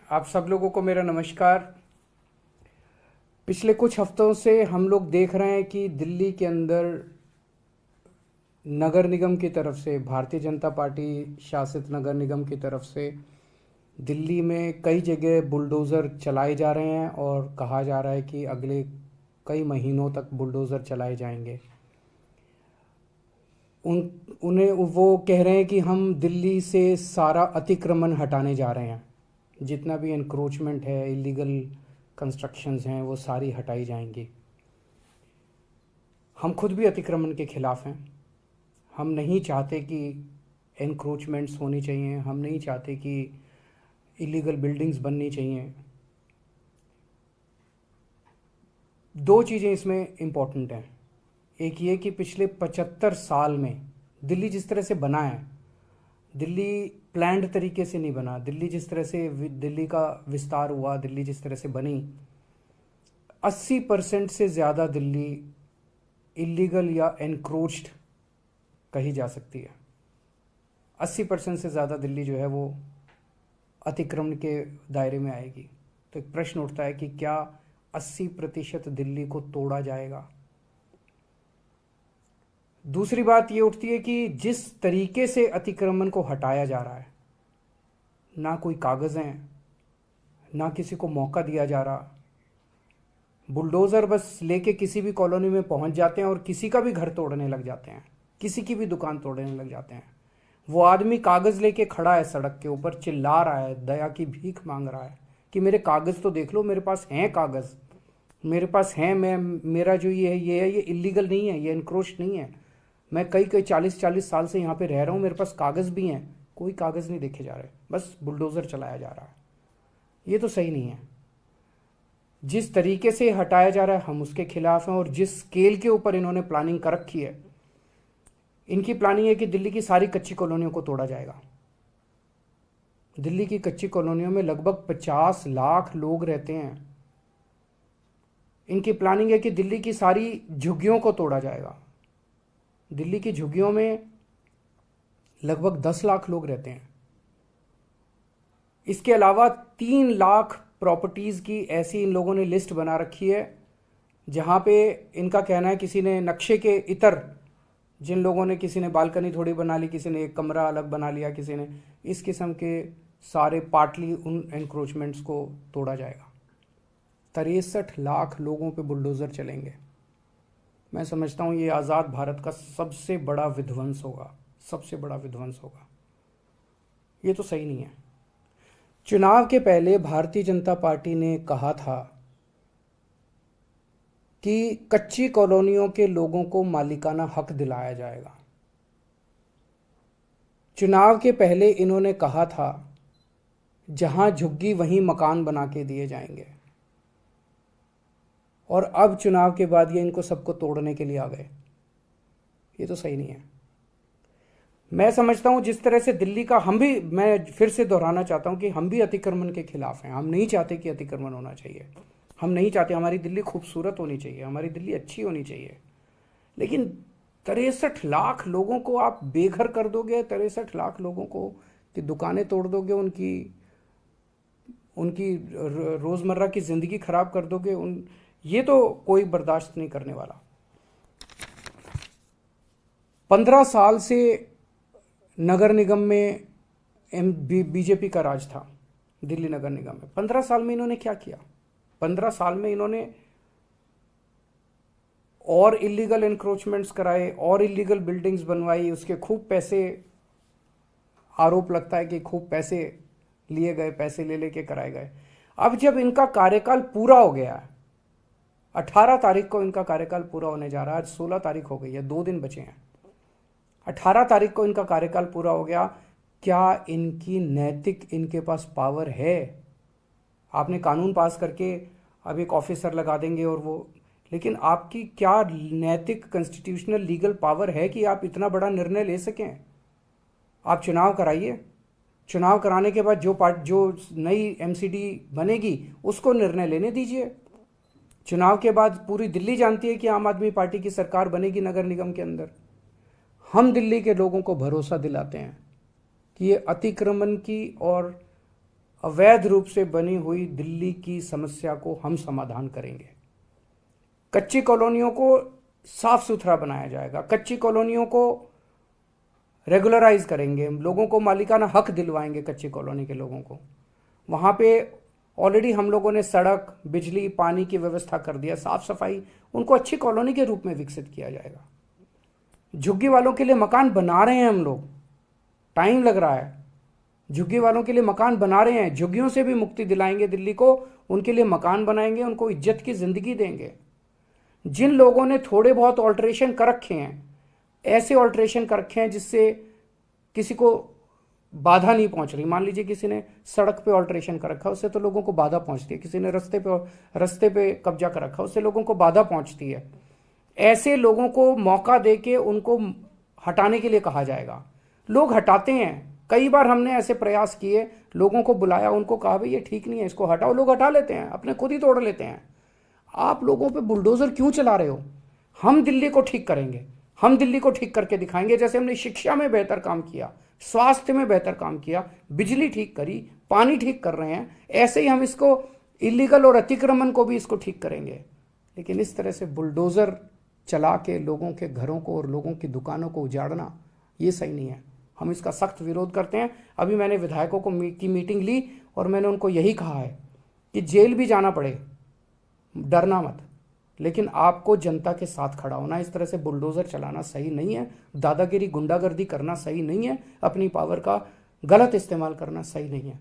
आप सब लोगों को मेरा नमस्कार। पिछले कुछ हफ्तों से हम लोग देख रहे हैं कि दिल्ली के अंदर नगर निगम की तरफ से, भारतीय जनता पार्टी शासित नगर निगम की तरफ से दिल्ली में कई जगह बुलडोज़र चलाए जा रहे हैं और कहा जा रहा है कि अगले कई महीनों तक बुलडोज़र चलाए जाएंगे। उन्हें वो कह रहे हैं कि हम दिल्ली से सारा अतिक्रमण हटाने जा रहे हैं, जितना भी एनक्रोचमेंट है, इलीगल कंस्ट्रक्शंस हैं, वो सारी हटाई जाएंगी। हम खुद भी अतिक्रमण के खिलाफ हैं। हम नहीं चाहते कि एनक्रोचमेंट्स होनी चाहिए, हम नहीं चाहते कि इलीगल बिल्डिंग्स बननी चाहिए। दो चीज़ें इसमें इम्पॉर्टेंट हैं। एक ये कि पिछले 75 साल में दिल्ली जिस तरह से बना है, दिल्ली प्लान्ड तरीके से नहीं बना। दिल्ली जिस तरह से दिल्ली का विस्तार हुआ, दिल्ली जिस तरह से बनी, 80% से ज़्यादा दिल्ली इलीगल या एनक्रोच्ड कही जा सकती है। 80% से ज़्यादा दिल्ली जो है वो अतिक्रमण के दायरे में आएगी। तो एक प्रश्न उठता है कि क्या 80% दिल्ली को तोड़ा जाएगा? दूसरी बात ये उठती है कि जिस तरीके से अतिक्रमण को हटाया जा रहा है, ना कोई कागज़ हैं, ना किसी को मौका दिया जा रहा। बुलडोज़र बस लेके किसी भी कॉलोनी में पहुंच जाते हैं और किसी का भी घर तोड़ने लग जाते हैं, किसी की भी दुकान तोड़ने लग जाते हैं। वो आदमी कागज़ लेके खड़ा है सड़क के ऊपर, चिल्ला रहा है, दया की भीख मांग रहा है कि मेरे कागज़ तो देख लो, मेरे पास हैं कागज़, मेरे पास हैं, मैं मेरा जो ये है ये इलीगल नहीं है, ये इनक्रोच नहीं है। मैं कई 40 साल से यहाँ पे रह रहा हूँ, मेरे पास कागज़ भी हैं। कोई कागज़ नहीं देखे जा रहे, बस बुलडोज़र चलाया जा रहा है। ये तो सही नहीं है। जिस तरीके से हटाया जा रहा है हम उसके खिलाफ हैं, और जिस स्केल के ऊपर इन्होंने प्लानिंग कर रखी है, इनकी प्लानिंग है कि दिल्ली की सारी कच्ची कॉलोनियों को तोड़ा जाएगा। दिल्ली की कच्ची कॉलोनियों में लगभग 50 लाख लोग रहते हैं। इनकी प्लानिंग है कि दिल्ली की सारी झुग्गियों को तोड़ा जाएगा। दिल्ली की झुग्गियों में लगभग 10 लाख लोग रहते हैं। इसके अलावा 3 लाख प्रॉपर्टीज़ की ऐसी इन लोगों ने लिस्ट बना रखी है, जहाँ पे इनका कहना है किसी ने नक्शे के इतर, जिन लोगों ने, किसी ने बालकनी थोड़ी बना ली, किसी ने एक कमरा अलग बना लिया, किसी ने इस किस्म के सारे पार्टली उन एनक्रोचमेंट्स को तोड़ा जाएगा। 63 लाख लोगों पे बुलडोज़र चलेंगे। मैं समझता हूँ ये आज़ाद भारत का सबसे बड़ा विध्वंस होगा, सबसे बड़ा विध्वंस होगा। ये तो सही नहीं है। चुनाव के पहले भारतीय जनता पार्टी ने कहा था कि कच्ची कॉलोनियों के लोगों को मालिकाना हक दिलाया जाएगा। चुनाव के पहले इन्होंने कहा था जहां झुग्गी वहीं मकान बना के दिए जाएंगे, और अब चुनाव के बाद ये इनको सबको तोड़ने के लिए आ गए। ये तो सही नहीं है। मैं समझता हूं जिस तरह से दिल्ली का, हम भी, मैं फिर से दोहराना चाहता हूं कि हम भी अतिक्रमण के खिलाफ हैं। हम नहीं चाहते कि अतिक्रमण होना चाहिए, हम नहीं चाहते। हमारी दिल्ली खूबसूरत होनी चाहिए, हमारी दिल्ली अच्छी होनी चाहिए। लेकिन 63 लाख लोगों को आप बेघर कर दोगे, 63 लाख लोगों को की दुकानें तोड़ दोगे, उनकी उनकी रोज़मर्रा की ज़िंदगी खराब कर दोगे, ये तो कोई बर्दाश्त नहीं करने वाला। 15 साल से नगर निगम में बीजेपी का राज था। दिल्ली नगर निगम में 15 साल में इन्होंने क्या किया? 15 साल में इन्होंने और इलीगल एनक्रोचमेंट्स कराए, और इलीगल बिल्डिंग्स बनवाई, उसके खूब पैसे, आरोप लगता है कि खूब पैसे लिए गए, पैसे ले लेके कराए गए। अब जब इनका कार्यकाल पूरा हो गया है, 18 तारीख को इनका कार्यकाल पूरा होने जा रहा है, आज 16 तारीख हो गई है, 2 दिन बचे हैं। 18 तारीख को इनका कार्यकाल पूरा हो गया। क्या इनकी नैतिक, इनके पास पावर है? आपने कानून पास करके अब एक ऑफिसर लगा देंगे और वो, लेकिन आपकी क्या नैतिक, कॉन्स्टिट्यूशनल, लीगल पावर है कि आप इतना बड़ा निर्णय ले सकें? आप चुनाव कराइए, चुनाव कराने के बाद जो नई एमसीडी बनेगी उसको निर्णय लेने दीजिए। चुनाव के बाद पूरी दिल्ली जानती है कि आम आदमी पार्टी की सरकार बनेगी नगर निगम के अंदर। हम दिल्ली के लोगों को भरोसा दिलाते हैं कि ये अतिक्रमण की और अवैध रूप से बनी हुई दिल्ली की समस्या को हम समाधान करेंगे। कच्ची कॉलोनियों को साफ सुथरा बनाया जाएगा, कच्ची कॉलोनियों को रेगुलराइज करेंगे, लोगों को मालिकाना हक दिलवाएंगे कच्ची कॉलोनी के लोगों को। वहाँ पे ऑलरेडी हम लोगों ने सड़क, बिजली, पानी की व्यवस्था कर दिया, साफ सफाई, उनको अच्छी कॉलोनी के रूप में विकसित किया जाएगा। झुग्गी वालों के लिए मकान बना रहे हैं हम लोग, टाइम लग रहा है, झुग्गी वालों के लिए मकान बना रहे हैं, झुग्गियों से भी मुक्ति दिलाएंगे दिल्ली को, उनके लिए मकान बनाएंगे, उनको इज्जत की जिंदगी देंगे। जिन लोगों ने थोड़े बहुत ऑल्ट्रेशन कर रखे हैं, ऐसे ऑल्ट्रेशन कर रखे हैं जिससे किसी को बाधा नहीं पहुंच रही, मान लीजिए किसी ने सड़क पे ऑल्ट्रेशन कर रखा, उससे तो लोगों को बाधा पहुंचती है, किसी ने रस्ते पे कब्जा कर रखा, उससे लोगों को बाधा पहुंचती है। ऐसे लोगों को मौका देके उनको हटाने के लिए कहा जाएगा। लोग हटाते हैं, कई बार हमने ऐसे प्रयास किए, लोगों को बुलाया, उनको कहा भाई ये ठीक नहीं है, इसको हटाओ, लोग हटा लेते हैं, अपने खुद ही तोड़ लेते हैं। आप लोगों पे बुलडोजर क्यों चला रहे हो? हम दिल्ली को ठीक करेंगे, हम दिल्ली को ठीक करके दिखाएंगे। जैसे हमने शिक्षा में बेहतर काम किया, स्वास्थ्य में बेहतर काम किया, बिजली ठीक करी, पानी ठीक कर रहे हैं, ऐसे ही हम इसको इलीगल और अतिक्रमण को भी इसको ठीक करेंगे। लेकिन इस तरह से बुलडोजर चला के लोगों के घरों को और लोगों की दुकानों को उजाड़ना, ये सही नहीं है। हम इसका सख्त विरोध करते हैं। अभी मैंने विधायकों की मीटिंग ली और मैंने उनको यही कहा है कि जेल भी जाना पड़े, डरना मत, लेकिन आपको जनता के साथ खड़ा होना। इस तरह से बुलडोजर चलाना सही नहीं है, दादागिरी, गुंडागर्दी करना सही नहीं है, अपनी पावर का गलत इस्तेमाल करना सही नहीं है।